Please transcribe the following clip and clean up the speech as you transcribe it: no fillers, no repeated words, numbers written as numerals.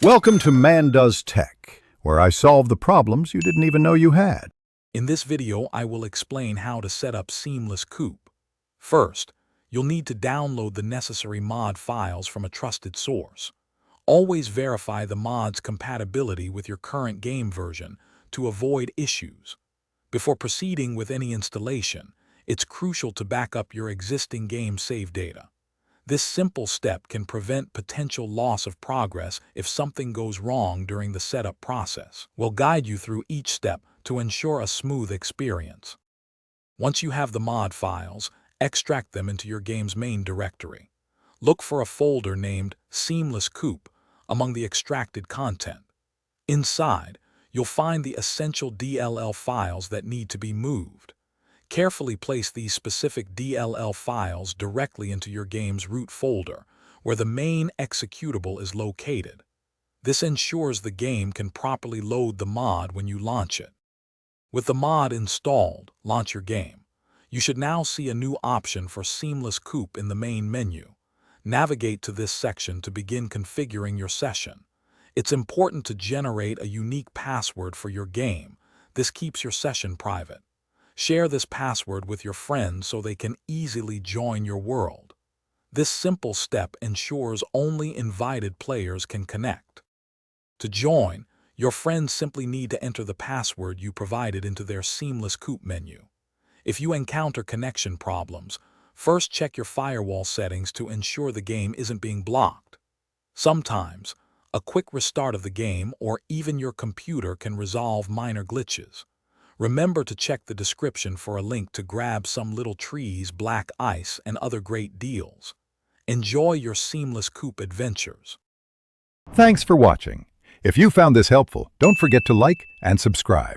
Welcome to Man Does Tech, where I solve the problems you didn't even know you had. In this video, I will explain how to set up seamless Coop. First, you'll need to download the necessary mod files from a trusted source. Always verify the mod's compatibility with your current game version to avoid issues. Before proceeding with any installation, it's crucial to back up your existing game save data. This simple step can prevent potential loss of progress if something goes wrong during the setup process. We'll guide you through each step to ensure a smooth experience. Once you have the mod files, extract them into your game's main directory. Look for a folder named Seamless Coop among the extracted content. Inside, you'll find the essential DLL files that need to be moved. Carefully place these specific DLL files directly into your game's root folder, where the main executable is located. This ensures the game can properly load the mod when you launch it. With the mod installed, launch your game. You should now see a new option for Seamless Coop in the main menu. Navigate to this section to begin configuring your session. It's important to generate a unique password for your game. This keeps your session private. Share this password with your friends so they can easily join your world. This simple step ensures only invited players can connect. To join, your friends simply need to enter the password you provided into their Seamless Coop menu. If you encounter connection problems, first check your firewall settings to ensure the game isn't being blocked. Sometimes, a quick restart of the game or even your computer can resolve minor glitches. Remember to check the description for a link to grab some little trees, black ice, and other great deals. Enjoy your Seamless Coop adventures. Thanks for watching. If you found this helpful, don't forget to like and subscribe.